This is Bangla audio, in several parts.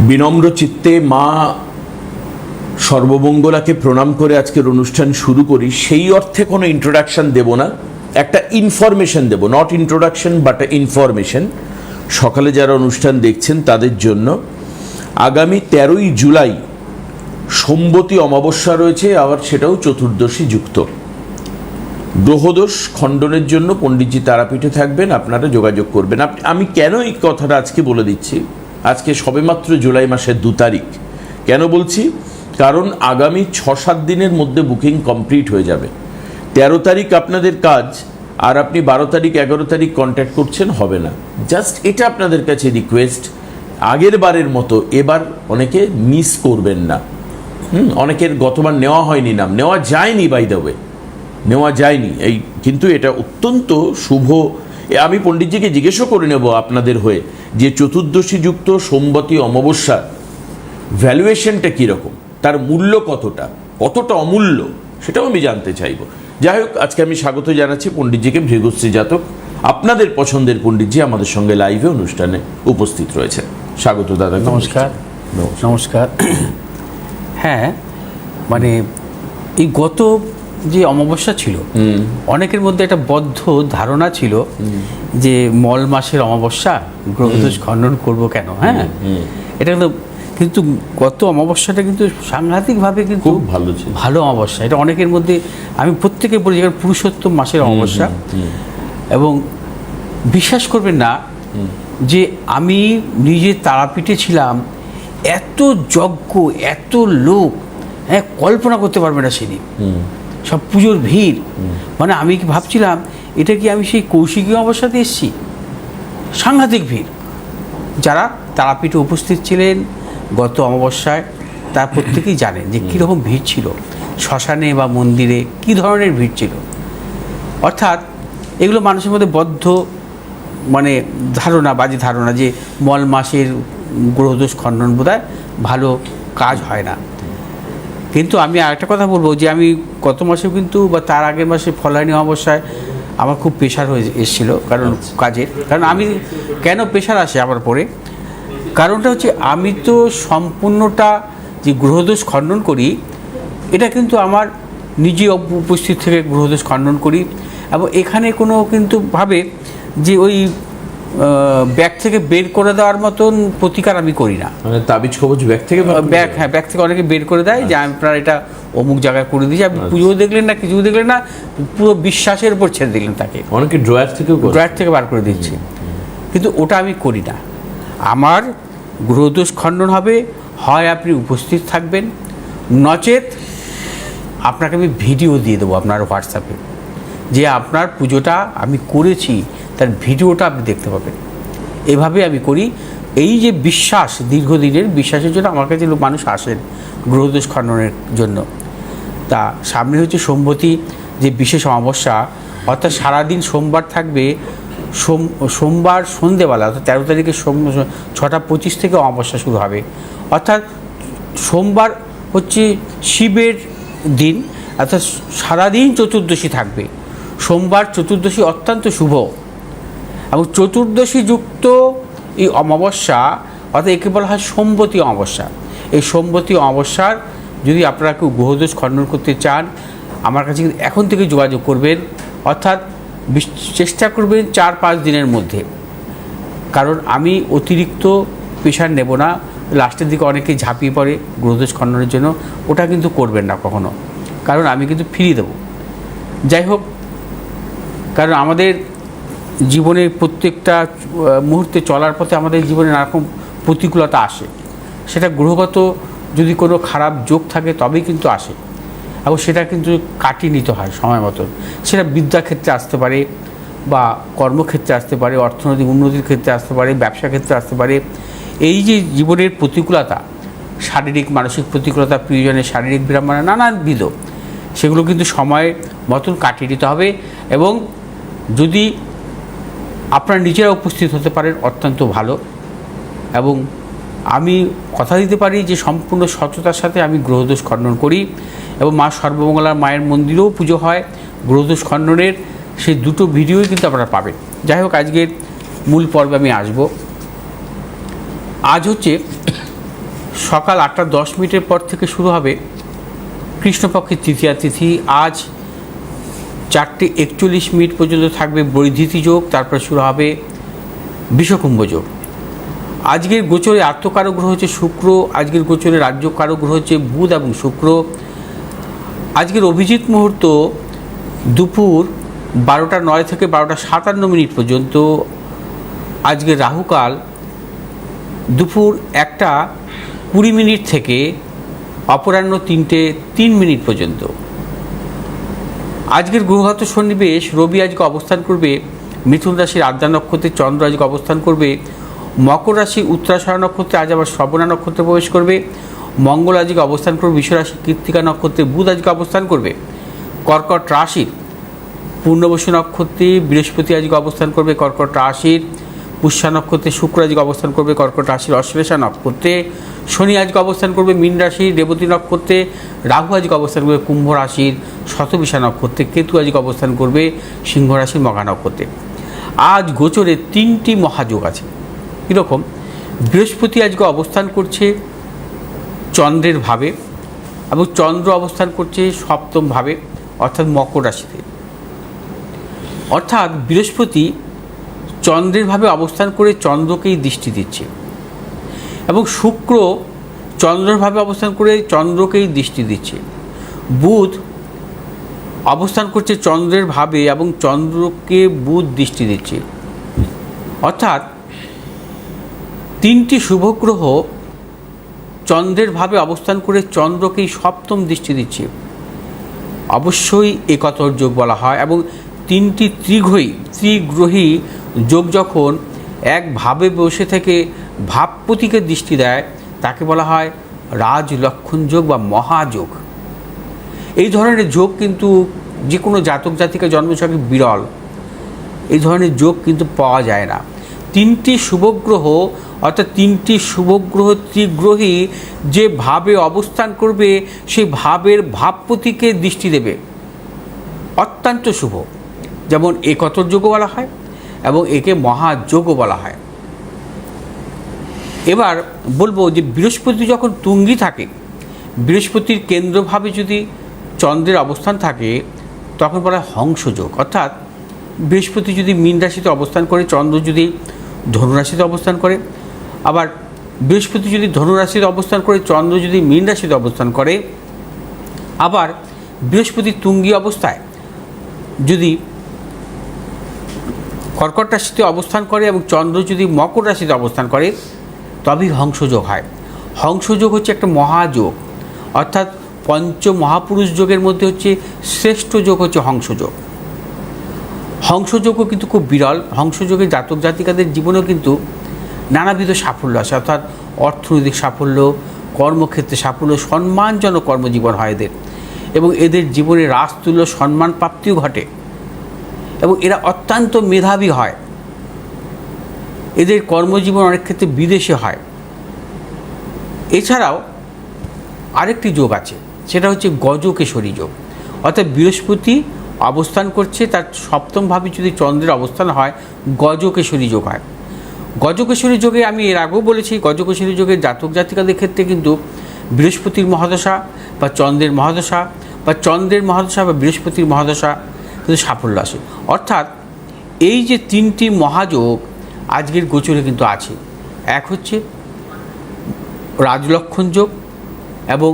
বিনম্র চিত্তে মা সর্বমঙ্গলাকে প্রণাম করে আজকের অনুষ্ঠান শুরু করি। সেই অর্থে কোনো ইন্ট্রোডাকশন দেব না, একটা ইনফরমেশন দেব, নট ইন্ট্রোডাকশন বাট ইনফরমেশন। সকালে যারা অনুষ্ঠান দেখছেন তাদের জন্য আগামী 13ই জুলাই সোমবতী অমাবস্যা রয়েছে, আবার সেটাও চতুর্দশী যুক্ত। গ্রহদোষ খণ্ডনের জন্য পণ্ডিতজি তারাপীঠে থাকবেন, আপনারা যোগাযোগ করবেন। আমি কেন এই কথাটা আজকে বলে দিচ্ছি, আজকে সবেমাত্র জুলাই মাসের 2 তারিখ। কেন বলছি? কারণ আগামী 6-7 দিনের মধ্যে বুকিং কমপ্লিট হয়ে যাবে। 13 তারিখ আপনাদের কাজ, আর আপনি 12 তারিখ 11 তারিখ কন্ট্যাক্ট করছেন, হবে না। জাস্ট এটা আপনাদের কাছে রিকোয়েস্ট, আগের বারের মতো এবার অনেকে মিস করবেন না। অনেকের গতবার নেওয়া হয়নি, নাম নেওয়া যায়নি, বাই দ্য ওয়ে নেওয়া যায়নি এই, কিন্তু এটা অত্যন্ত শুভ। আমি পণ্ডিতজিকে জিজ্ঞেসও করে নেব আপনাদের হয়ে যে চতুর্দশী যুক্ত সোমবতী অমাবস্যা ভ্যালুয়েশনটা কীরকম, তার মূল্য কতটা, কতটা অমূল্য, সেটাও আমি জানতে চাইব। যাই হোক, আজকে আমি স্বাগত জানাচ্ছি পণ্ডিতজিকে। ভৃগুশ্রী জাতক, আপনাদের পছন্দের পণ্ডিতজি আমাদের সঙ্গে লাইভে অনুষ্ঠানে উপস্থিত রয়েছেন। স্বাগত দাদা। নমস্কার। নমস্কার। হ্যাঁ, মানে এই গত যে অমাবস্যা ছিল, অনেকের মধ্যে একটা বদ্ধ ধারণা ছিল যে মল মাসের অমাবস্যা, গ্রহদোষ খণ্ডন করব কেন। হ্যাঁ, এটা কিন্তু গত অমাবস্যাটা কিন্তু সাংঘাতিকভাবে কিন্তু ভালো ছিল, ভালো অমাবস্যা। এটা অনেকের মধ্যে আমি প্রত্যেকে বলি, যেখানে পুরুষোত্তম মাসের অমাবস্যা। এবং বিশ্বাস করবেন না যে আমি নিজে তারাপীঠে ছিলাম, এত যজ্ঞ, এত লোক, হ্যাঁ, কল্পনা করতে পারবে না সেদিন। সব পুজোর ভিড়, মানে আমি কি ভাবছিলাম এটা কি আমি সেই কৌশিকী অমাবস্যাতে এসেছি। সাংঘাতিক ভিড়। যারা তারাপীঠে উপস্থিত ছিলেন গত অমাবস্যায় তারা প্রত্যেকেই জানেন যে কীরকম ভিড় ছিল শ্মশানে বা মন্দিরে, কী ধরনের ভিড় ছিল। অর্থাৎ এগুলো মানুষের মধ্যে বদ্ধ মানে ধারণা, বাজে ধারণা যে মল মাসের গ্রহদোষ খণ্ডন বোধহয় ভালো কাজ হয় না। কিন্তু আমি আরেকটা কথা বলবো যে আমি গত মাসেও কিন্তু বা তার আগের মাসে ফলানি অমাবস্যায় আমার খুব প্রেশার হয়ে এসেছিল, কারণ কাজের। কারণ আমি কেন প্রেশার আসে আমার পরে, কারণটা হচ্ছে আমি তো সম্পূর্ণটা যে গ্রহদোষ খণ্ডন করি, এটা কিন্তু আমার নিজে উপস্থিত থেকে গ্রহদোষ খণ্ডন করি। এবং এখানে কোনো কিন্তু ভাবে যে ওই ব্যাগ থেকে বের করে দেওয়ার মতন প্রতিকার আমি করি না। মানে তাবিজ কবজ ব্যাগ থেকে, ব্যাগ, হ্যাঁ, ব্যাগ থেকে অনেকে বের করে দেয় যে আপনার এটা অমুক জায়গায় করে দিয়েছি, আপনি পুজো দেখলেন না, কিছু দেখলেন না, পুরো বিশ্বাসের উপর ছেড়ে দিলেন তাকে। অনেকে ড্রয়ার থেকে বার করে দিচ্ছে, কিন্তু ওটা আমি করি না। আমার গ্রহদোষ খণ্ডন হবে, হয় আপনি উপস্থিত থাকবেন, নচেত আপনাকে আমি ভিডিও দিয়ে দেবো আপনার হোয়াটসঅ্যাপে, যে আপনার পুজোটা আমি করেছি তার ভিডিওটা আপনি দেখতে পাবেন। এভাবে আমি করি। এই যে বিশ্বাস, দীর্ঘদিনের বিশ্বাসের জন্য আমার কাছে মানুষ আসেন গ্রহদোষ খণ্ডনের জন্য। তা সামনে হচ্ছে সোমবতী যে বিশেষ অমাবস্যা, অর্থাৎ সারাদিন সোমবার থাকবে। সোমবার সন্ধেবেলা, অর্থাৎ 13 তারিখে 6:25 থেকে অমাবস্যা শুরু হবে। অর্থাৎ সোমবার হচ্ছে শিবের দিন, অর্থাৎ সারাদিন চতুর্দশী থাকবে। সোমবার চতুর্দশী অত্যন্ত শুভ, এবং চতুর্দশী যুক্ত এই অমাবস্যা, অর্থাৎ একে বলা হয় সোমবতী অমাবস্যা। এই সোমবতী অমাবস্যার যদি আপনারা কেউ গ্রহদোষ খণ্ডন করতে চান, আমার কাছে এখন থেকে যোগাযোগ করবেন। অর্থাৎ চেষ্টা করবেন 4-5 দিনের মধ্যে, কারণ আমি অতিরিক্ত প্রেশার নেব না। লাস্টের দিকে অনেকে ঝাঁপিয়ে পড়ে গ্রহদোষ খণ্ডনের জন্য, ওটা কিন্তু করবেন না কখনো, কারণ আমি কিন্তু ফিরিয়ে দেবো। যাই হোক, কারণ আমাদের জীবনের প্রত্যেকটা মুহূর্তে চলার পথে আমাদের জীবনে নানারকম প্রতিকূলতা আসে। সেটা গ্রহগত যদি কোনো খারাপ যোগ থাকে তবেই কিন্তু আসে, এবং সেটা কিন্তু কাটিয়ে নিতে হয় সময় মতন। সেটা বিদ্যাক্ষেত্রে আসতে পারে, বা কর্মক্ষেত্রে আসতে পারে, অর্থনৈতিক উন্নতির ক্ষেত্রে আসতে পারে, ব্যবসা ক্ষেত্রে আসতে পারে। এই যে জীবনের প্রতিকূলতা, শারীরিক মানসিক প্রতিকূলতা, প্রিয়জনের শারীরিক বিড়ম্বনা, নানাবিধ, সেগুলো কিন্তু সময় মতন কাটিয়ে নিতে হবে। এবং যদি আপনারা নিজেরা উপস্থিত হতে পারেন অত্যন্ত ভালো। এবং আমি কথা দিতে পারি যে সম্পূর্ণ সততার সাথে আমি গ্রহদোষ খণ্ডন করি, এবং মা সর্বমঙ্গলার মায়ের মন্দিরেও পুজো হয় গ্রহদোষ খণ্ডনের। সেই দুটো ভিডিওই কিন্তু আপনারা পাবেন। যাই হোক, আজকের মূল পর্বে আমি আসব। আজ হচ্ছে সকাল 8:10 পর থেকে শুরু হবে কৃষ্ণপক্ষের তৃতীয়া তিথি। আজ 4:41 পর্যন্ত থাকবে বৈধিতি যোগ, তারপর শুরু হবে বিষকুম্ভ যোগ। আজকের গোচরে আত্মকারক গ্রহ হচ্ছে শুক্র, আজকের গোচরে রাজ্যকারক গ্রহ হচ্ছে বুধ এবং শুক্র। আজকের অভিজিৎ মুহূর্ত দুপুর 12:09 থেকে 12:57 পর্যন্ত। আজকের রাহুকাল দুপুর 1:20 থেকে অপরাহ্ন 3:03 পর্যন্ত। আজকের গ্রহগত সন্নিবেশ, রবি আজকে অবস্থান করবে মিথুন রাশির আদ্রা নক্ষত্রে, চন্দ্র আজকে অবস্থান করবে মকর রাশি উত্তরাষাঢ়া নক্ষত্রে, আজ আবার শ্রবণা নক্ষত্রে প্রবেশ করবে। মঙ্গল আজকে অবস্থান করবে বিশ্বরাশি কৃত্তিকা নক্ষত্রে, বুধ আজকে অবস্থান করবে কর্কট রাশির পূর্ণবসু নক্ষত্রে, বৃহস্পতি আজকে অবস্থান করবে কর্কট রাশির পুষ্যা নক্ষত্রে, শুক্র আজকে অবস্থান করবে কর্কট রাশির অশ্লেষা নক্ষত্রে, শনি আজকে অবস্থান করবে মীন রাশির রেবতী নক্ষত্রে, রাহু আজকে অবস্থান করবে কুম্ভ রাশির শতবিশা নক্ষত্রে, কেতু আজকে অবস্থান করবে সিংহ রাশির মঘা নক্ষত্রে। আজ গোচরে 3টি মহাযোগ আছে। কীরকম? বৃহস্পতি আজকে অবস্থান করছে চন্দ্রের ভাবে এবং চন্দ্র অবস্থান করছে সপ্তম ভাবে অর্থাৎ মকর রাশিতে। অর্থাৎ বৃহস্পতি চন্দ্রের ভাবে অবস্থান করে চন্দ্রকেই দৃষ্টি দিচ্ছে এবং শুক্র চন্দ্রের ভাবে অবস্থান করে চন্দ্রকেই দৃষ্টি দিচ্ছে। বুধ অবস্থান করছে চন্দ্রের ভাবে এবং চন্দ্রকে বুধ দৃষ্টি দিচ্ছে। অর্থাৎ 3টি শুভগ্রহ চন্দ্রের ভাবে অবস্থান করে চন্দ্রকেই সপ্তম দৃষ্টি দিচ্ছে। অবশ্যই একতর যোগ বলা হয় এবং 3টি ত্রিগ্রহী যোগ যখন একভাবে বসে থেকে ভাবপতিকে দৃষ্টি দেয় তাকে বলা হয় রাজলক্ষণ যোগ বা মহাযোগ। এই ধরনের যোগ কিন্তু যে কোনো জাতক জাতিকা জন্মছকে বিরল, এই ধরনের যোগ কিন্তু পাওয়া যায় না। 3টি শুভগ্রহ অর্থাৎ 3টি শুভগ্রহ ত্রিগ্রহী যে ভাবে অবস্থান করবে সেই ভাবের ভাবপতিকে দৃষ্টি দেবে, অত্যন্ত শুভ। যেমন একতর যোগও বলা হয় এবং একে মহাযোগও বলা হয়। এবার বলবো যে বৃহস্পতি যখন তুঙ্গি থাকে, বৃহস্পতির কেন্দ্রভাবে যদি চন্দ্রের অবস্থান থাকে তখন বলা হয় হংসযোগ। অর্থাৎ বৃহস্পতি যদি মীন রাশিতে অবস্থান করে, চন্দ্র যদি ধনুরাশিতে অবস্থান করে, আবার বৃহস্পতি যদি ধনুরাশিতে অবস্থান করে, চন্দ্র যদি মীন রাশিতে অবস্থান করে, আবার বৃহস্পতি তুঙ্গি অবস্থায় যদি কর্কট রাশিতে অবস্থান করে এবং চন্দ্র যদি মকর রাশিতে অবস্থান করে তবেই হংসযোগ হয়। হংসযোগ হচ্ছে একটা মহাযোগ, অর্থাৎ পঞ্চ মহাপুরুষ যোগের মধ্যে হচ্ছে শ্রেষ্ঠ যোগ হচ্ছে হংসযোগ। হংসযোগও কিন্তু খুব বিরল। হংসযোগে জাতক জাতিকাদের জীবনেও কিন্তু নানাবিধ সাফল্য আসে, অর্থাৎ অর্থনৈতিক সাফল্য, কর্মক্ষেত্রে সাফল্য, সম্মানজনক কর্মজীবন হয় এদের এবং এদের জীবনে রাজতুল্য সম্মান প্রাপ্তিও ঘটে এবং এরা অত্যন্ত মেধাবী হয়। এদের কর্মজীবন অনেক ক্ষেত্রে বিদেশে হয়। এছাড়াও আরেকটি যোগ আছে, সেটা হচ্ছে গজকেশরী যোগ। অর্থাৎ বৃহস্পতি অবস্থান করছে, তার সপ্তম ভাবে যদি চন্দ্রের অবস্থান হয় গজকেশরী যোগ হয়। গজকেশরী যোগে আমি এর আগেও বলেছি, গজকেশরী যোগের জাতক জাতিকাদের ক্ষেত্রে কিন্তু বৃহস্পতির মহাদশা বা চন্দ্রের মহাদশা বা চন্দ্রের মহাদশা বা বৃহস্পতির মহাদশা কিন্তু সাফল্য আসে। অর্থাৎ এই যে 3টি মহাযোগ আজকের গোচরে কিন্তু আছে, এক হচ্ছে রাজলক্ষণ যোগ এবং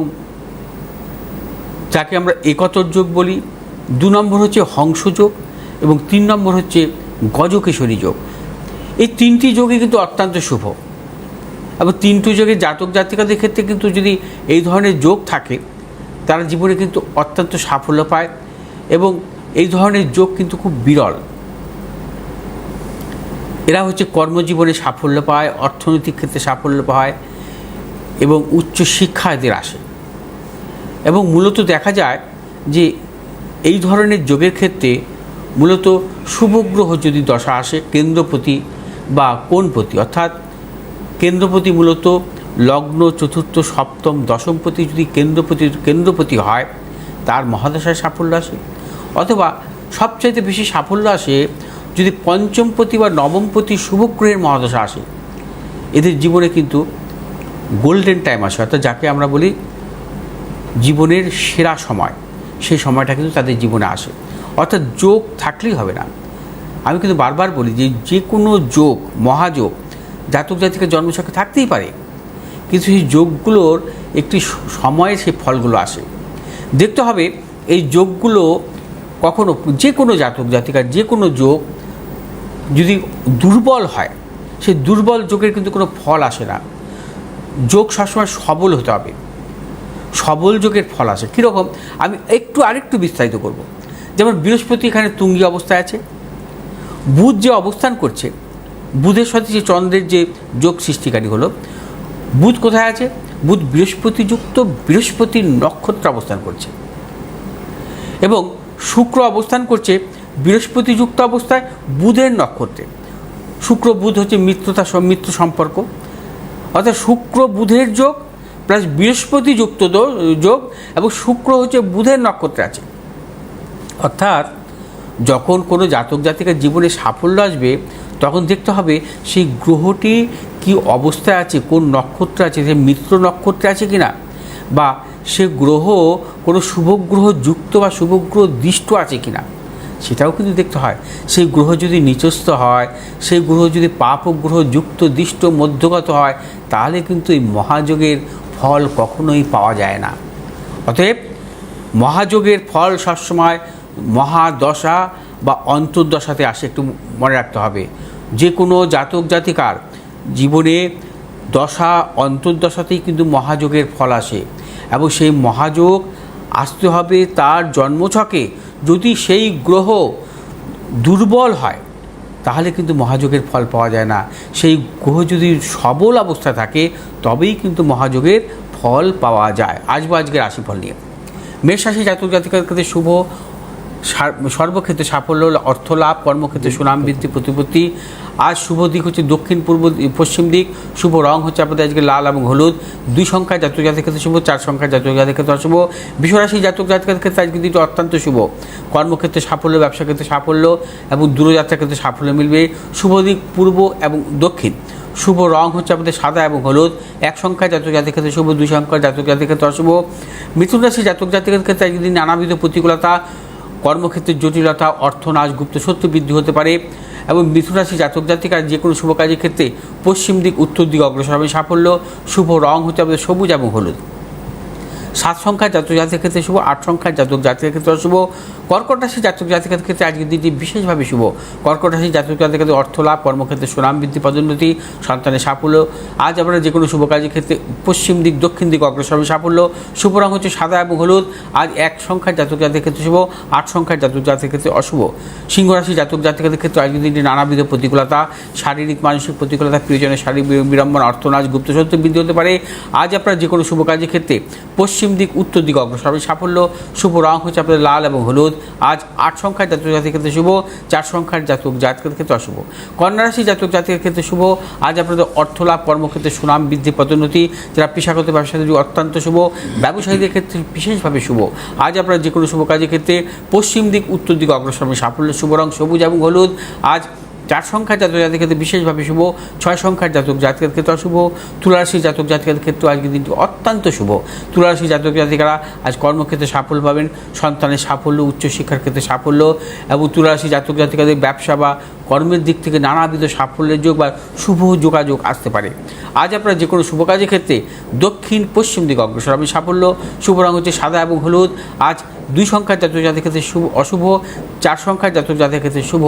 যাকে আমরা একতর যোগ বলি, 2 নম্বর হচ্ছে হংসযোগ এবং 3 নম্বর হচ্ছে গজকেশরী যোগ। এই 3টি যোগই কিন্তু অত্যন্ত শুভ এবং 3টি যোগে জাতক জাতিকাদের ক্ষেত্রে কিন্তু যদি এই ধরনের যোগ থাকে তারা জীবনে কিন্তু অত্যন্ত সাফল্য পায় এবং এই ধরনের যোগ কিন্তু খুব বিরল। এরা হচ্ছে কর্মজীবনে সাফল্য পায়, অর্থনৈতিক ক্ষেত্রে সাফল্য পায় এবং উচ্চ শিক্ষা এদের আসে। এবং মূলত দেখা যায় যে এই ধরনের যোগের ক্ষেত্রে মূলত শুভগ্রহ যদি দশা আসে, কেন্দ্রপতি বা কোণপতি, অর্থাৎ কেন্দ্রপতি মূলত লগ্ন, চতুর্থ, সপ্তম, দশমপতি যদি কেন্দ্রপতি হয় তার মহাদশায় সাফল্য আসে, অথবা সবচাইতে বেশি সাফল্য আসে যদি পঞ্চমপতি বা নবমপতি শুভগ্রহের মহাদশা আসে। এদের জীবনে কিন্তু গোল্ডেন টাইম আসে, অর্থাৎ যাকে আমরা বলি জীবনের সেরা সময়, সেই সময়টা কিন্তু তাদের জীবনে আসে। অর্থাৎ যোগ থাকলেই হবে না। আমি কিন্তু বারবার বলি যে কোনো যোগ, মহাযোগ জাতক জাতিকার জন্মছকে থাকতেই পারে, কিন্তু সেই যোগগুলোর একটি সময়ে সেই ফলগুলো আসে। দেখতে হবে এই যোগগুলো কখনো, যে কোনো জাতক জাতিকার যে কোনো যোগ যদি দুর্বল হয়, সেই দুর্বল যোগের কিন্তু কোনো ফল আসে না। যোগ সবসময় সবল হতে হবে, সবল যোগের ফল আসে। কীরকম, আমি আরেকটু বিস্তারিত করব। যেমন বৃহস্পতি এখানে তুঙ্গি অবস্থায় আছে, বুধ যে অবস্থান করছে, বুধের সাথে যে চন্দ্রের যে যোগ সৃষ্টিকারী হলো, বুধ কোথায় আছে? বুধ বৃহস্পতিযুক্ত বৃহস্পতির নক্ষত্র অবস্থান করছে, এবং শুক্র অবস্থান করছে বৃহস্পতিযুক্ত অবস্থায় বুধের নক্ষত্রে। শুক্র বুধ হচ্ছে মিত্র সম্পর্ক, অর্থাৎ শুক্র বুধের যোগ প্লাস বৃহস্পতিযুক্ত যোগ, এবং শুক্র হচ্ছে বুধের নক্ষত্রে আছে। অর্থাৎ যখন কোনো জাতক জাতিকার জীবনে সাফল্য আসবে, তখন দেখতে হবে সেই গ্রহটি কি অবস্থায় আছে, কোন নক্ষত্রে আছে, সে মিত্র নক্ষত্রে আছে কিনা, বা সে গ্রহ কোনো শুভগ্রহ যুক্ত বা শুভগ্রহ দৃষ্ট আছে কিনা, সেটাও কিন্তু দেখতে হয়। সেই গ্রহ যদি নিচস্থ হয়, সেই গ্রহ যদি পাপগ্রহ যুক্ত দৃষ্ট মধ্যগত হয়, তাহলে কিন্তু এই মহাযোগের ফল কখনোই পাওয়া যায় না। অতএব মহাযোগের ফল সবসময় মহাদশা বা অন্তর্দশাতে আসে, একটু মনে রাখতে হবে। যে কোনো জাতক জাতিকার জীবনে দশা অন্তর্দশাতেই কিন্তু মহাযোগের ফল আসে, এবং সেই মহাযোগ আসতে হবে তার জন্মছকে। যদি সেই গ্রহ দুর্বল হয়, তাহলে কিন্তু মহাযোগের ফল পাওয়া যায় না। সেই গ্রহ যদি সবল অবস্থা থাকে, তবেই কিন্তু মহাযোগের ফল পাওয়া যায়। আসবো আজকের রাশিফল নিয়ে। মেষ রাশি জাতক জাতিকার ক্ষেত্রে শুভ, সর্বক্ষেত্রে সাফল্য, অর্থ লাভ, কর্মক্ষেত্রে সুনাম বৃদ্ধি, প্রতিপত্তি। আজ শুভ দিক হচ্ছে দক্ষিণ পূর্ব পশ্চিম দিক। শুভ রং হচ্ছে আপনাদের আজকে লাল এবং হলুদ। 2 সংখ্যায় জাতক জাতিকার ক্ষেত্রে শুভ, 4 সংখ্যায় জাতক জাতিকার ক্ষেত্রে অশুভ। বিশ্বরাশি জাতক জাতিকার ক্ষেত্রে আজকে দিনটি অত্যন্ত শুভ। কর্মক্ষেত্রে সাফল্য, ব্যবসা ক্ষেত্রে সাফল্য এবং দূরযাত্রার ক্ষেত্রে সাফল্য মিলবে। শুভ দিক পূর্ব এবং দক্ষিণ। শুভ রং হচ্ছে আপনাদের সাদা এবং হলুদ। 1 সংখ্যায় জাতক জাতিকার ক্ষেত্রে শুভ, 2 সংখ্যায় জাতক জাতিকার ক্ষেত্রে অশুভ। মিথুন রাশি জাতক জাতিকার ক্ষেত্রে আজকে দিন নানাবিধ প্রতিকূলতা, কর্মক্ষেত্রে জটিলতা, অর্থনাশ, গুপ্ত সত্য বৃদ্ধি হতে পারে। এবং মিথুন রাশি জাতক জাতিকার যে কোনো শুভ কাজের ক্ষেত্রে পশ্চিম দিক উত্তর দিকে অগ্রসর হবে সাফল্য। শুভ রং হচ্ছে আপনাদের সবুজ এবং হলুদ। 7 সংখ্যার জাতক জাতিকার ক্ষেত্রে শুভ, 8 সংখ্যার জাতক জাতিকার ক্ষেত্রে অশুভ। কর্কট রাশি জাতক জাতিকার ক্ষেত্রে আজকের দিনটি বিশেষভাবে শুভ। কর্কট রাশি জাতক জাতিকার ক্ষেত্রে অর্থ লাভ, কর্মক্ষেত্রে সুনাম বৃদ্ধি, পদোন্নতি, সন্তানের সাফল্য। আজ আপনারা যে কোনো শুভ কাজের ক্ষেত্রে পশ্চিম দিক দক্ষিণ দিক অগ্রসর হবে সাফল্য। শুভ রং হচ্ছে সাদা এবং হলুদ। আজ 1 সংখ্যার জাতক জাতিকার ক্ষেত্রে শুভ, 8 সংখ্যার জাতক জাতিকার ক্ষেত্রে অশুভ। সিংহ রাশি জাতক জাতিকাদের ক্ষেত্রে আজকের দিনটি নানাবিধ প্রতিকূলতা, শারীরিক মানসিক প্রতিকূলতা, প্রিয়জনের শারীরিক বিড়ম্বনা, অর্থনাশ, গুপ্ত সত্য বৃদ্ধি হতে পারে। আজ আপনারা যে কোনো শুভ কাজের ক্ষেত্রে পশ্চিম দিক উত্তর দিকে অগ্রসর হবে সাফল্য। শুভ রং হচ্ছে আপনাদের লাল এবং হলুদ। আজ 8 সংখ্যার জাতক জাতিকার ক্ষেত্রে শুভ, 4 সংখ্যার জাতক জাতিকার ক্ষেত্রে অশুভ। কন্যা রাশি জাতক জাতিকার ক্ষেত্রে শুভ। আজ আপনাদের অর্থ লাভ, কর্মক্ষেত্রে সুনাম বৃদ্ধি, পদোন্নতি। যারা পেশাগত ব্যবসায়ী অত্যন্ত শুভ। ব্যবসায়ীদের ক্ষেত্রে বিশেষভাবে শুভ। আজ আপনারা যে কোনো শুভ কাজের ক্ষেত্রে পশ্চিম দিক উত্তর দিকে অগ্রসর হবে সাফল্য। শুভ রং সবুজ এবং হলুদ। আজ 4 সংখ্যার জাতক জাতিকার ক্ষেত্রে বিশেষভাবে শুভ, 6 সংখ্যার জাতক জাতিকার ক্ষেত্রে অশুভ। তুলারাশি জাতক জাতিকার ক্ষেত্রে আজকের দিনটি অত্যন্ত শুভ। তুলারাশি জাতক জাতিকারা আজ কর্মক্ষেত্রে সাফল্য পাবেন, সন্তানের সাফল্য, উচ্চশিক্ষার ক্ষেত্রে সাফল্য, এবং তুলারাশি জাতক জাতিকাদের ব্যবসা বা কর্মের দিক থেকে নানাবিধ সাফল্যের যোগ বা শুভ যোগাযোগ আসতে পারে। আজ আপনারা যে কোনো শুভ কাজের ক্ষেত্রে দক্ষিণ পশ্চিম দিকে অগ্রসর হবে সাফল্য। শুভ রং হচ্ছে সাদা এবং হলুদ। আজ 2 সংখ্যার জাতক জাতিকার ক্ষেত্রে শুভ, অশুভ। 4 সংখ্যার জাতক জাতিকার ক্ষেত্রে শুভ।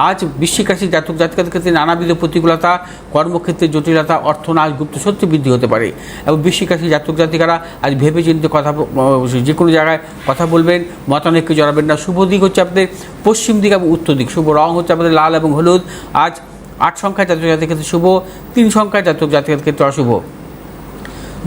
আজ বৃশ্চিক রাশি জাতক জাতিকাদের ক্ষেত্রে নানাবিধ প্রতিকূলতা, কর্মক্ষেত্রে জটিলতা, অর্থনাশ, গুপ্ত সত্য বৃদ্ধি হতে পারে। এবং বৃশ্চিক রাশি জাতক জাতিকারা আজ ভেবে চিন্তে যে কোনো জায়গায় কথা বলবেন, মতানৈক্যে জড়াবেন না। শুভ দিক হচ্ছে আপনাদের পশ্চিম দিক এবং উত্তর দিক। শুভ রং হচ্ছে আপনাদের লাল এবং হলুদ। আজ 8 সংখ্যার জাতক জাতিকাদের ক্ষেত্রে শুভ, 3 সংখ্যার জাতক জাতিকাদের ক্ষেত্রে অশুভ।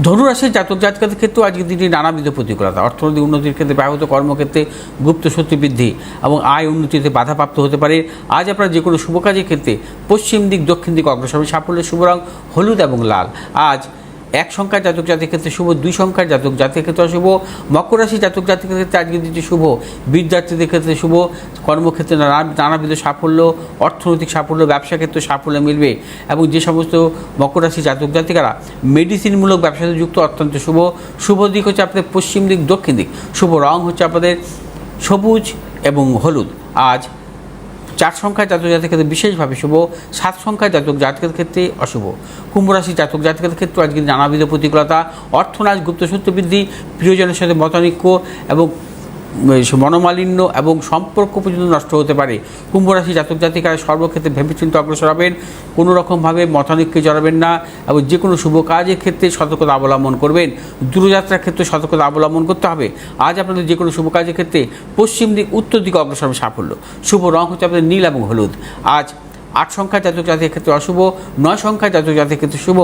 ধনুরাশির জাতক জাতিকাদের ক্ষেত্রেও আজকের দিনটি নানাবিধ প্রতিকূলতা, অর্থনৈতিক উন্নতির ক্ষেত্রে ব্যাহত, কর্মক্ষেত্রে গুপ্ত শক্তি বৃদ্ধি এবং আয় উন্নতিতে বাধাপ্রাপ্ত হতে পারে। আজ আপনারা যে কোনো শুভ কাজের ক্ষেত্রে পশ্চিম দিক দক্ষিণ দিক অগ্রসর হবে সাফল্য। শুভ রং হলুদ এবং লাল। আজ এক সংখ্যার জাতক জাতির ক্ষেত্রে শুভ, 2 সংখ্যার জাতক জাতির ক্ষেত্রে অশুভ। মকর রাশি জাতক জাতির ক্ষেত্রে আজকের দিনটি শুভ, বিদ্যার্থীদের ক্ষেত্রে শুভ, কর্মক্ষেত্রে নানাবিধ সাফল্য, অর্থনৈতিক সাফল্য, ব্যবসা ক্ষেত্রে সাফল্য মিলবে। এবং যে সমস্ত মকর রাশি জাতক জাতিকারা মেডিসিনমূলক ব্যবসার সাথে যুক্ত অত্যন্ত শুভ। শুভ দিক হচ্ছে আপনাদের পশ্চিম দিক, দক্ষিণ দিক। শুভ রং হচ্ছে আপনাদের সবুজ এবং হলুদ। আজ 4 সংখ্যার জাতক জাতিকের ক্ষেত্রে বিশেষভাবে শুভ, 7 সংখ্যার জাতক জাতকের ক্ষেত্রে অশুভ। কুম্ভ রাশি জাতক জাতকের ক্ষেত্রে আজকে নানাবিধ প্রতিকূলতা, অর্থনাশ, গুপ্তসূত্র বৃদ্ধি, প্রিয়জনের সাথে মতানৈক্য এবং মনোমালিন্য এবং সম্পর্ক পর্যন্ত নষ্ট হতে পারে। কুম্ভ রাশি জাতক জাতিকারা সর্বক্ষেত্রে ভেবেচিন্তে অগ্রসর হবেন, কোনো রকমভাবে মতানৈক্যে জড়াবেন না এবং যে কোনো শুভ কাজের ক্ষেত্রে সতর্কতা অবলম্বন করবেন। দূরযাত্রার ক্ষেত্রে সতর্কতা অবলম্বন করতে হবে। আজ আপনাদের যে কোনো শুভ কাজের ক্ষেত্রে পশ্চিম দিক, উত্তর দিকে অগ্রসর হবে সাফল্য। শুভ রং হচ্ছে আপনাদের নীল এবং হলুদ। আজ 8 সংখ্যার জাতক জাতিকের ক্ষেত্রে অশুভ, 9 সংখ্যার জাতক জাতিকের ক্ষেত্রে শুভ।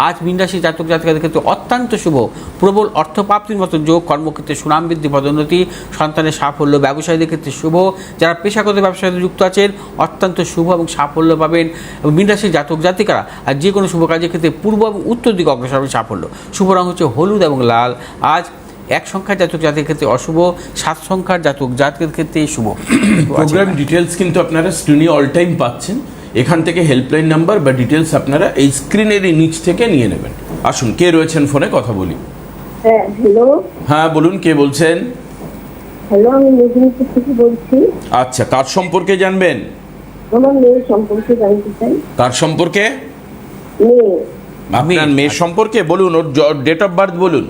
আজ মীন রাশি জাতক জাতিকাদের ক্ষেত্রে অত্যন্ত শুভ, প্রবল অর্থপ্রাপ্তির মতো যোগ, কর্মক্ষেত্রে সুনাম বৃদ্ধি, পদোন্নতি, সন্তানের সাফল্য, ব্যবসায়ীদের ক্ষেত্রে শুভ। যারা পেশাগত ব্যবসার সাথে যুক্ত আছেন অত্যন্ত শুভ এবং সাফল্য পাবেন। এবং মীন রাশির জাতক জাতিকারা আর যে কোনো শুভ কাজের ক্ষেত্রে পূর্ব এবং উত্তর দিকে অগ্রসর হবে সাফল্য। শুভ রং হচ্ছে হলুদ এবং লাল। আজ 1 সংখ্যার জাতক জাতিকের ক্ষেত্রে অশুভ, 7 সংখ্যার জাতক জাতকের ক্ষেত্রে শুভ। প্রোগ্রাম ডিটেলস কিন্তু আপনারা স্ক্রিনে অল টাইম পাচ্ছেন, এখান থেকে হেল্পলাইন নাম্বার বা ডিটেলস আপনারা এই স্ক্রিনের নিচ থেকে নিয়ে নেবেন। আসুন, কে রয়েছেন ফোনে, কথা বলি। হ্যাঁ, হ্যালো। হ্যাঁ বলুন, কে বলছেন? হ্যালো, আমি মেদিনীপুর থেকে বলছি। আচ্ছা, কার সম্পর্কে জানবেন? আমার মেয়ের সম্পর্কে জানতে চাই। কার সম্পর্কে? মেয়ে। আপনার মেয়ের সম্পর্কে বলুন, ওর ডেট অফ বার্থ বলুন।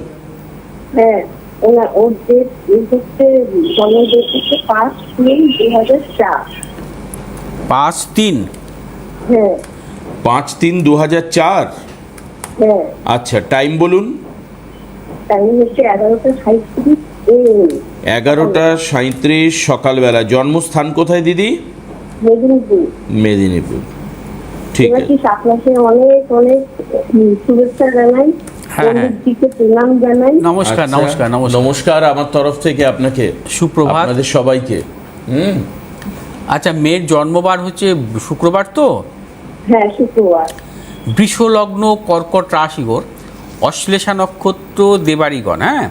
হ্যাঁ, ওর ডেট হচ্ছে, জন্ম ডেট হচ্ছে 5/3/2004। 5/3। হ্যাঁ 5/3/2004। হ্যাঁ। আচ্ছা, টাইম বলুন। টাইম হচ্ছে 11:37 AM। 11:37 সকালবেলা। জন্মস্থান কোথায় দিদি? মেদিনীপুর। মেদিনীপুর, ঠিক এবার আছে। কি আপনাকে অনেক অনেক শুভেচ্ছা জানাই, হ্যাঁ, হ্যাঁ। পণ্ডিতজিকে প্রণাম জানাই। নমস্কার, আচ্ছা, নমস্কার, নমস্কার। নমস্কার আমার তরফ থেকে আপনাকে, সুপ্রভাত। আপনাদের সবাইকে। আচ্ছা, মেয়ের জন্মবার হচ্ছে শুক্রবার তো? হ্যাঁ, শুক্রবার। বৃষ লগ্ন, কর্কট রাশি, ওর অশ্লেষা নক্ষত্র, দেবাড়িগণ। হ্যাঁ,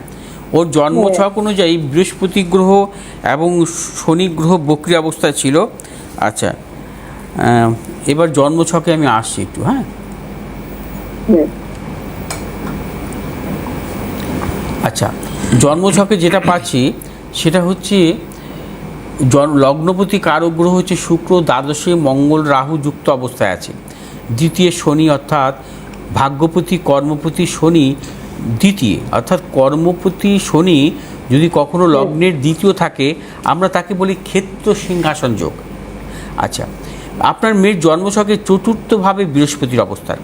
ওর জন্মছক অনুযায়ী বৃহস্পতি গ্রহ এবং শনি গ্রহ বক্রী অবস্থায় ছিল। আচ্ছা, এবার জন্মছকে আমি আসছি একটু। হ্যাঁ, হ্যাঁ। আচ্ছা, জন্মছকে যেটা পাচ্ছি সেটা হচ্ছে লগ্নপতি কারক গ্রহ হচ্ছে শুক্র, দ্বাদশে মঙ্গল রাহু যুক্ত অবস্থায় আছে। দ্বিতীয় শনি, অর্থাৎ ভাগ্যপতি কর্মপতি শনি দ্বিতীয়, অর্থাৎ কর্মপতি শনি যদি কখনো লগ্নের দ্বিতীয় থাকে আমরা তাকে বলি ক্ষেত্র সিংহাসন যোগ। আচ্ছা, আপনার মেয়ের জন্মছকে চতুর্থভাবে বৃহস্পতির অবস্থান।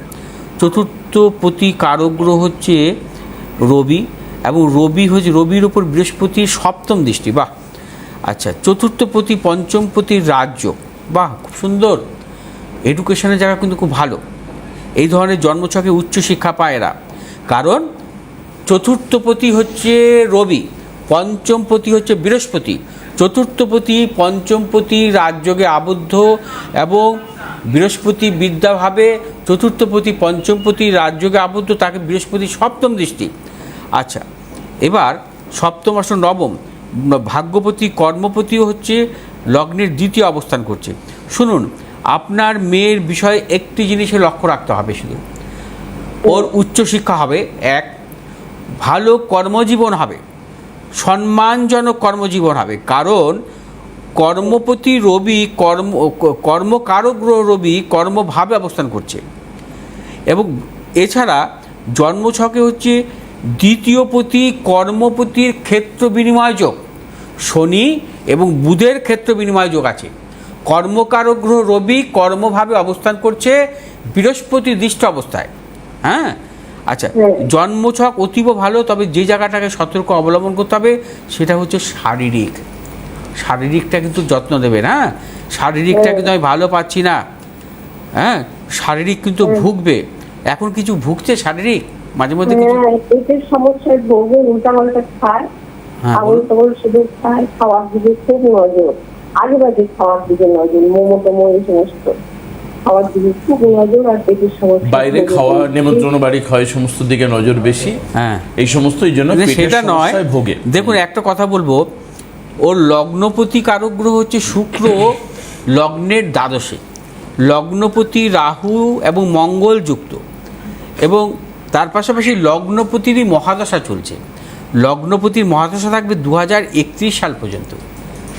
চতুর্থপতি কারক গ্রহ হচ্ছে রবি, এবং রবির ওপর বৃহস্পতির সপ্তম দৃষ্টি। বাহ! আচ্ছা, চতুর্থপতি পঞ্চমপতির রাজ্য। বাহ, খুব সুন্দর। এডুকেশনের জায়গা কিন্তু খুব ভালো। এই ধরনের জন্মছকে উচ্চশিক্ষা পায় এরা, কারণ চতুর্থপতি হচ্ছে রবি, পঞ্চমপতি হচ্ছে বৃহস্পতি। চতুর্থপতি পঞ্চমপতি রাজযোগে আবদ্ধ এবং বৃহস্পতি বিদ্যাভাবে চতুর্থপতি পঞ্চমপতি রাজযোগে আবদ্ধ, তাকে বৃহস্পতি সপ্তম দৃষ্টি। আচ্ছা, এবার সপ্তম আসন নবম, ভাগ্যপতি কর্মপতিও হচ্ছে লগ্নের দ্বিতীয় অবস্থান করছে। শুনুন, আপনার মেয়ের বিষয়ে একটি জিনিসে লক্ষ্য রাখতে হবে শুধু, ওর উচ্চশিক্ষা হবে, 1, ভালো কর্মজীবন হবে, সম্মানজনক কর্মজীবন হবে, কারণ কর্মপতি রবি কর্মকারক গ্রহ রবি কর্মভাবে অবস্থান করছে। এবং এছাড়া জন্মছকে হচ্ছে দ্বিতীয়পতি কর্মপতির ক্ষেত্র বিনিময় যোগ, শনি এবং বুধের ক্ষেত্র বিনিময় যোগ আছে। কর্মকারক গ্রহ রবি কর্মভাবে অবস্থান করছে বৃহস্পতি দৃষ্ট অবস্থায়। হ্যাঁ, আচ্ছা, জন্মছক অতীব ভালো, তবে যে জায়গাটাকে সতর্ক অবলম্বন করতে হবে সেটা হচ্ছে শারীরিকটা কিন্তু যত্ন দেবেন। হ্যাঁ, শারীরিকটা কিন্তু আমি ভালো পাচ্ছি না। হ্যাঁ, শারীরিক কিন্তু ভুগবে। এখন কিছু ভুগছে শারীরিক মাঝে মধ্যে কিছু পেটের সমস্যায় ভোগে, উল্টাপাল্টা খায়, আঙুল টাঙুল শুধু খায়, খাওয়ার দিকে খুব নজর, আজেবাজে খাওয়ার দিকে নজর, মোমো টোমো এই সমস্ত খাওয়ার দিকে খুব নজর আর পেটের সমস্যা। বাইরে খাওয়া, নেমন্ত্রণ বাড়ি খাওয়া, এই সমস্ত দিকে নজর বেশি। হ্যাঁ। এই সমস্ত এই জন্য পেটের সেটা নয়, সমস্যায় ভোগে। দেখুন একটা কথা বলবো, ওর লগ্নপতি কারক গ্রহ হচ্ছে শুক্র, লগ্নের দ্বাদশে, লগ্নপতি রাহু এবং মঙ্গল যুক্ত, এবং তার পাশাপাশি লগ্নপতিরই মহাদশা চলছে। লগ্নপতির মহাদশা থাকবে 2031 সাল পর্যন্ত,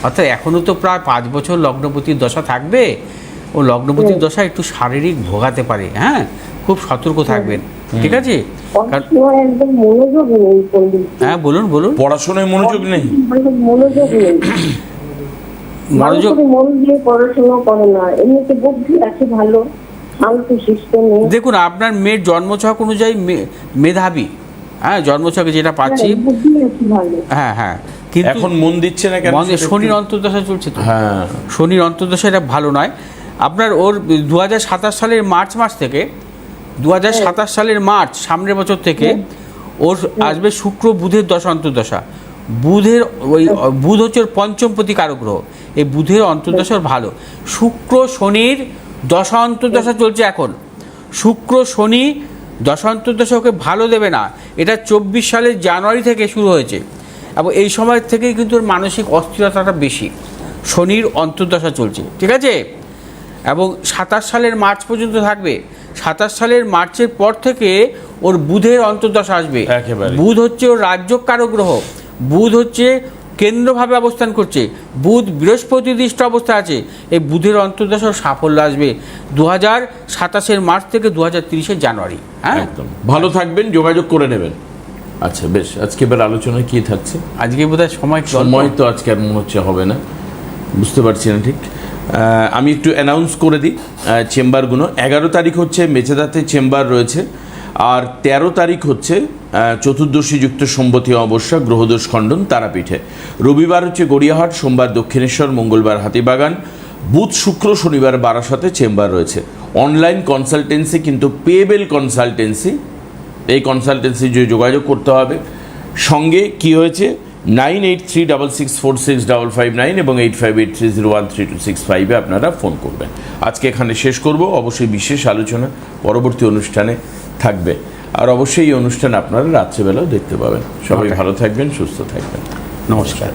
অর্থাৎ এখনও তো প্রায় 5 বছর লগ্নপতির দশা থাকবে। ও লগ্নপতির দশা একটু শারীরিক ভোগাতে পারে, হ্যাঁ, খুব সতর্ক থাকবেন, ঠিক আছে? কারণ একদম মনোযোগ নেই পণ্ডিত। হ্যাঁ, বলুন বলুন। পড়াশোনায় মনোযোগ নেই, মনোযোগ নেই, মনোযোগ, মন দিয়ে পড়াশোনা করে না। এমনিতে বুদ্ধি আছে ভালো, শান্ত শিষ্ট নেই। দেখুন আপনার মেয়ের জন্মছক অনুযায়ী মেধাবী, হ্যাঁ, জন্মছকে যেটা পাচ্ছি, বুদ্ধি আছে ভালো। হ্যাঁ হ্যাঁ, কিন্তু এখন মন দিচ্ছে না কেন? শনির অন্তর্দশা চলছে তো, হ্যাঁ, শনির অন্তর্দশা, এটা ভালো নয়। আপনার ওর 2027 সালের মার্চ মাস থেকে, 2027 সালের মার্চ সামনের বছর থেকে ওর আসবে শুক্র বুধের দশা অন্তর্দশা। বুধের ওই বুধ হচ্ছে ওর পঞ্চমপতি কারক গ্রহ, এই বুধের অন্তর্দশা ভালো। শুক্র শনির দশা অন্তর্দশা চলছে এখন। শুক্র শনি দশা অন্তর্দশা ওকে ভালো দেবে না, এটা 24 সালের জানুয়ারি থেকে শুরু হয়েছে, এবং এই সময় থেকেই কিন্তু ওর মানসিক অস্থিরতাটা বেশি। শনির অন্তর্দশা চলছে, ঠিক আছে? এবং 27 সালের মার্চ পর্যন্ত থাকবে। 27 সালের মার্চের পর থেকে ওর বুধের অন্তর্দশা আসবে। একেবারে। বুধ হচ্ছে ওর রাজ্যকারক গ্রহ, বুধ হচ্ছে কেন্দ্রভাবে অবস্থান করছে, বুধ বৃহস্পতি দৃষ্ট অবস্থা আছে। এই বুধের অন্তর্দশা সাফল্য আসবে 2027 মার্চ থেকে 2030 জানুয়ারি। হ্যাঁ, একদম ভালো থাকবেন, যোগাযোগ করে নেবেন। আচ্ছা বেশ, আজকে এবার আলোচনায় কি থাকছে? আজকে বোধহয় সময় তো আজকে আর মনে হচ্ছে হবে না, বুঝতে পারছি না ঠিক। আমি একটু অ্যানাউন্স করে দিই চেম্বারগুলো। 11 তারিখ হচ্ছে মেচেদাতে চেম্বার রয়েছে, আর 13 তারিখ হচ্ছে চতুর্দশী যুক্ত সম্বতী অমাবস্যা গ্রহদোষ খণ্ডন তারাপীঠে। রবিবার হচ্ছে গড়িয়াহাট, সোমবার দক্ষিণেশ্বর, মঙ্গলবার হাতিবাগান, বুধ শুক্র শনিবার বারাসাতে চেম্বার রয়েছে। অনলাইন কনসালটেন্সি কিন্তু পেবেল কনসালটেন্সি, এই কনসালটেন্সি যোগাযোগ করতে হবে। সঙ্গে কি হয়েছে 9836646559 এবং 8583013265 আপনারা ফোন করবেন। আজকে এখানে শেষ করব। অবশ্যই বিশেষ আলোচনা পরবর্তী অনুষ্ঠানে থাকবে, আর অবশ্যই এই অনুষ্ঠান আপনারা রাত্রেবেলাও দেখতে পাবেন। সবাই ভালো থাকবেন, সুস্থ থাকবেন। নমস্কার।